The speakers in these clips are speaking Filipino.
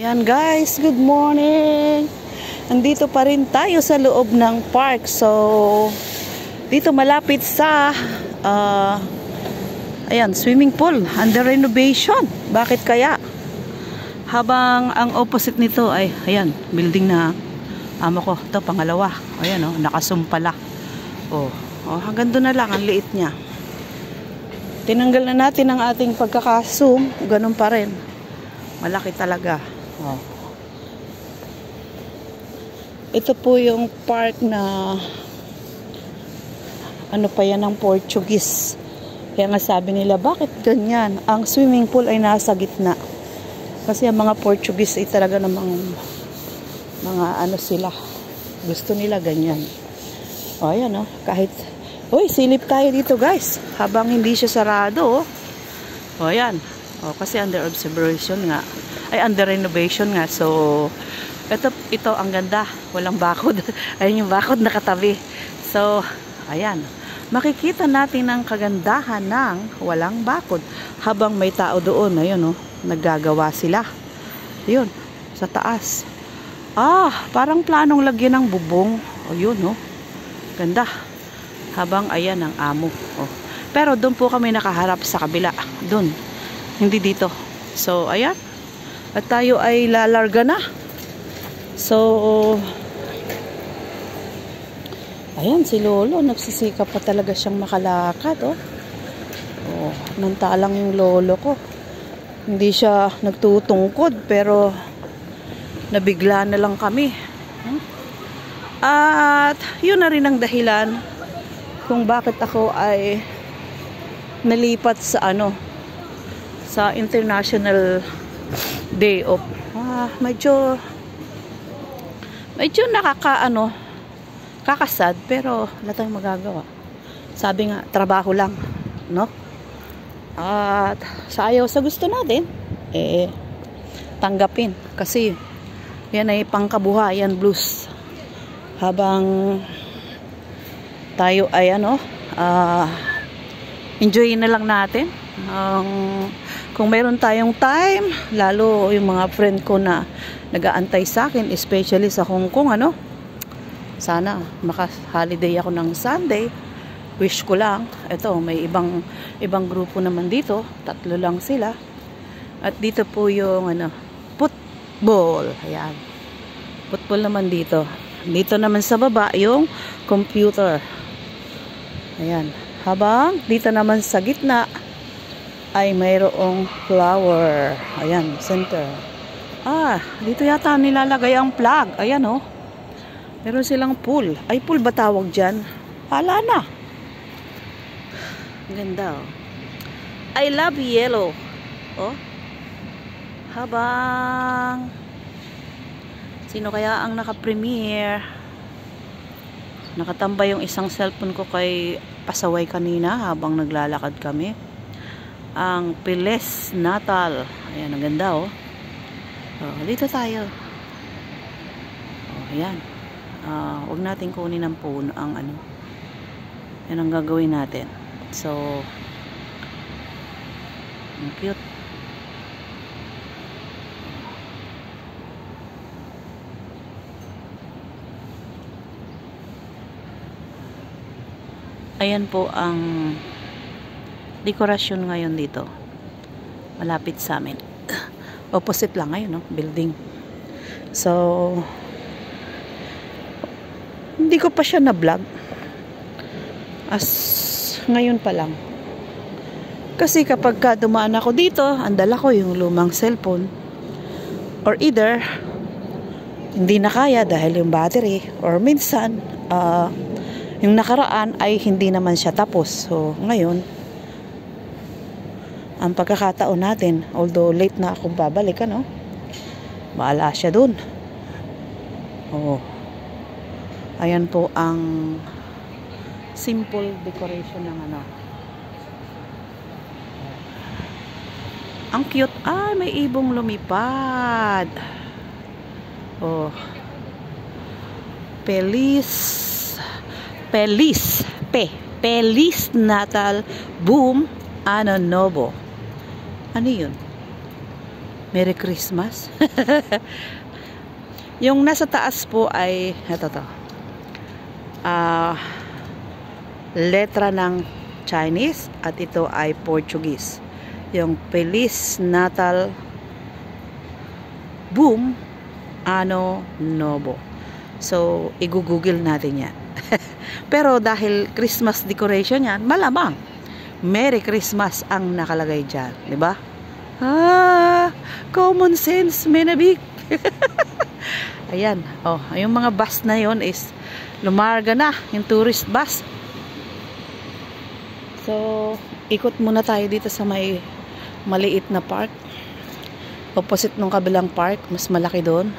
Ayan guys, good morning. Nandito pa rin tayo sa loob ng park. So, dito malapit sa ayan, swimming pool under renovation. Bakit kaya? Habang ang opposite nito ay ayan, building na amo ko. Ito pangalawa. Ayan oh, nakasumpala. Oh, hanggang doon na lang ang liit niya. Tinanggal na natin ang ating pagkaka-zoom, ganun pa rin. Malaki talaga. Oh. Ito po yung park na ano pa yan ng Portuguese. Kaya nga sabi nila, bakit ganyan? Ang swimming pool ay nasa gitna. Kasi ang mga Portuguese ay talaga namang mga ano sila. Gusto nila ganyan. O ayan o, kahit uy, silip tayo dito guys. Habang hindi siya sarado. O ayan. O, kasi under observation nga. Ay, under renovation nga. So, ito ang ganda. Walang bakod. Ayun yung bakod nakatabi. So, ayan. Makikita natin ang kagandahan ng walang bakod. Habang may tao doon. Ayun, oh, naggagawa sila. Ayun, sa taas. Parang planong lagyan ng bubong. O, yun, oh. Ganda. Habang, ayan, ang amo. Oh. Pero, doon po kami nakaharap sa kabila. Doon. Hindi dito. So, ayan. At tayo ay lalarga na. So, ayan, si Lolo. Nagsisikap pa talaga siyang makalakad, oh. Oh, nantalang yung Lolo ko. Hindi siya nagtutungkod, pero nabigla na lang kami. At, yun na rin ang dahilan kung bakit ako ay nalipat sa sa International Day of medyo kakasad, pero wala tayong magagawa. Sabi nga, trabaho lang, no? At sa ayaw sa gusto natin, tanggapin. Kasi yan ay pangkabuhayan blues. Habang tayo ay enjoyin na lang natin. Kung mayroon tayong time, lalo yung mga friend ko na nag-aantay sa akin, especially sa Hong Kong, sana maka-holiday ako ng Sunday. Wish ko lang. Ito, may ibang grupo naman dito, 3 lang sila. At dito po yung football. Ayan, football naman dito. Dito naman sa baba yung computer. Ayan, habang dito naman sa gitna ay mayroong flower. Ayan, center. Dito yata nilalagay ang plug. Ayan, oh. Meron silang pool. Ay, pool ba tawag dyan? Hala na. Ganda, oh. I love yellow. Oh. Habang sino kaya ang naka-premiere? Nakatambay yung isang cellphone ko kay pasaway kanina habang naglalakad kami. Ang Piles Natal. Ayan, ang ganda, oh. Dito tayo. Ayan. Huwag natin kunin ang puno, ang yan ang gagawin natin. So, ang cute. Ayan po ang dekorasyon ngayon dito. Malapit sa amin. Opposite lang ngayon, no? Building. So, hindi ko pa siya na-vlog. As ngayon pa lang. Kasi kapag dumaan ako dito, andala ko yung lumang cellphone. Or either, hindi na kaya dahil yung battery. Or minsan, yung nakaraan ay hindi naman siya tapos. So, ngayon, ang pagkakataon natin, although late na akong babalik, bahala siya dun. Ayan po ang simple decoration ng ang cute. May ibong lumipad. Feliz Natal Boom Ano Novo. Ano yun? Merry Christmas. Yung nasa taas po ay ito to. Letra ng Chinese at ito ay Portuguese. Yung Feliz Natal Boom Ano Novo. So, i-google natin yan. Pero dahil Christmas decoration yan, malamang Merry Christmas ang nakalagay dyan. Diba? Common sense, menabik. Ayan. Oh, yung mga bus na yon is lumarga na. Yung tourist bus. So, ikot muna tayo dito sa may maliit na park. Opposite nung kabilang park, mas malaki doon.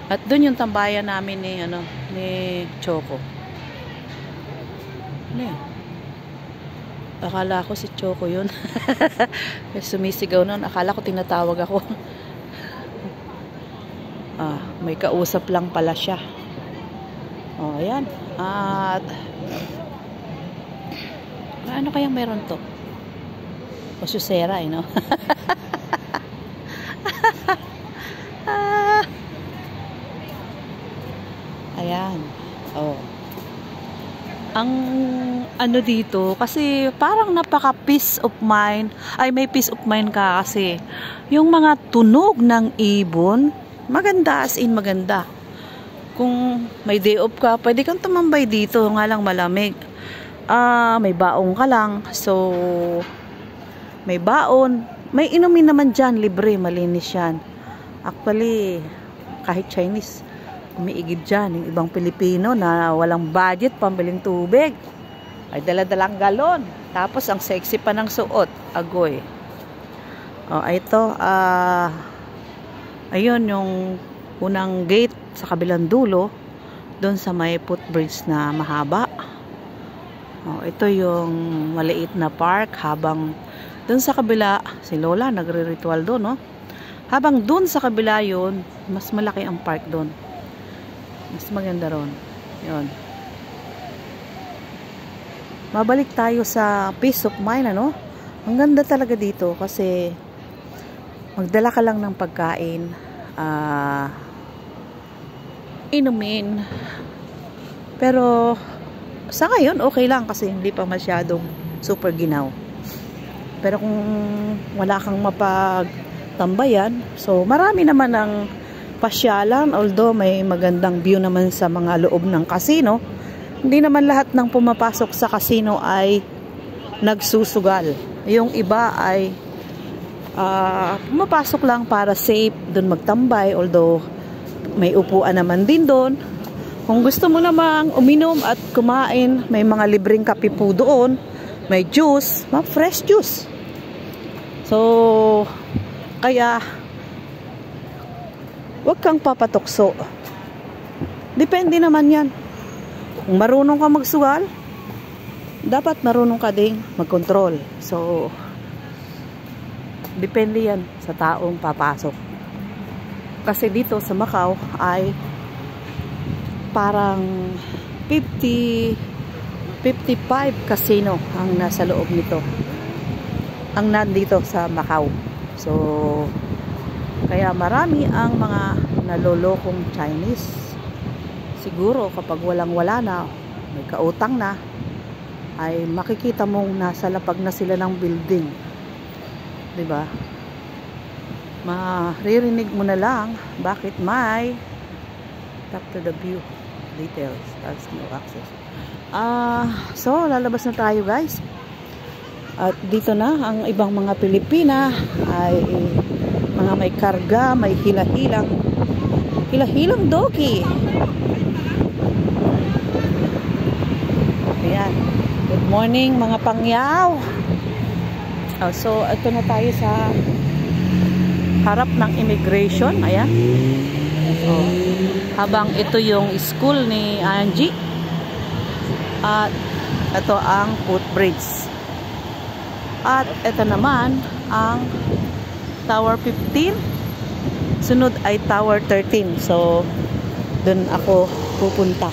At doon yung tambayan namin ni Choco. Ano yan? Akala ko si Choco yun. Sumisigaw nun. Akala ko tinatawag ako. May kausap lang pala siya. Oh, ayan. At ano kayang meron to? O susera, no? Ayan. Oh. Ang ano dito, kasi parang napaka peace of mind. Ay, may peace of mind ka kasi. Yung mga tunog ng ibon, maganda, as in maganda. Kung may day off ka, pwede kang tumambay dito, nga lang malamig. May baong ka lang. So, may baon. May inumin naman dyan, libre, malinis yan. Actually, kahit Chinese, umiigid dyan. Yung ibang Pilipino na walang budget, pambiling tubig. Ay dala-dalang galon. Tapos, ang sexy pa ng suot. Agoy. Ito, ayun, yung unang gate sa kabilang dulo, doon sa may footbridge na mahaba. Ito yung maliit na park habang doon sa kabila, si Lola nagre-ritual doon, no? Habang doon sa kabila yun, mas malaki ang park doon. Mas maganda ron. Yun. Mabalik tayo sa peace of mind, ano? Ang ganda talaga dito kasi magdala ka lang ng pagkain, inumin. Pero sa ngayon, okay lang kasi hindi pa masyadong super ginaw. Pero kung wala kang mapagtambayan, so marami naman ang pasyalan, although may magandang view naman sa mga loob ng casino. Hindi naman lahat ng pumapasok sa casino ay nagsusugal. Yung iba ay pumapasok lang para safe, doon magtambay, although may upuan naman din doon. Kung gusto mo namang uminom at kumain, may mga libreng kape po doon. May juice, fresh juice. So, kaya, huwag kang papatukso. Depende naman yan. Kung marunong ka magsugal, dapat marunong ka ding magkontrol. So, depende yan sa taong papasok. Kasi dito sa Macau ay parang 55 casino ang nasa loob nito. Ang nandito sa Macau. So, kaya marami ang mga nalolokong Chinese. Siguro kapag walang-wala na, may kautang na, ay makikita mong nasa lapag na sila ng building. 'Di ba? Maririnig mo na lang bakit may tap to the view details, that's no access. So lalabas na tayo, guys. At dito na ang ibang mga Pilipina ay mga may karga, may hilahilang doggy. Ayan. Good morning mga pangyaw. So ito na tayo sa harap ng immigration. Ayan. Habang ito yung school ni Angie. At ito ang footbridge. At ito naman ang Tower 15. Sunod ay Tower 13. So, dun ako pupunta.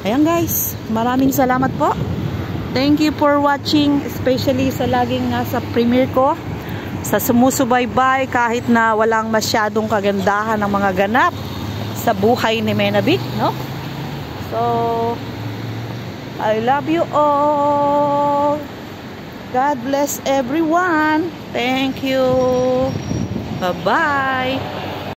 Ayan, guys. Maraming salamat po. Thank you for watching. Especially sa laging nasa premiere ko. sa sumusubaybay kahit na walang masyadong kagandahan ng mga ganap sa buhay ni Menabik, no? So, I love you all. God bless everyone. Thank you. Bye-bye.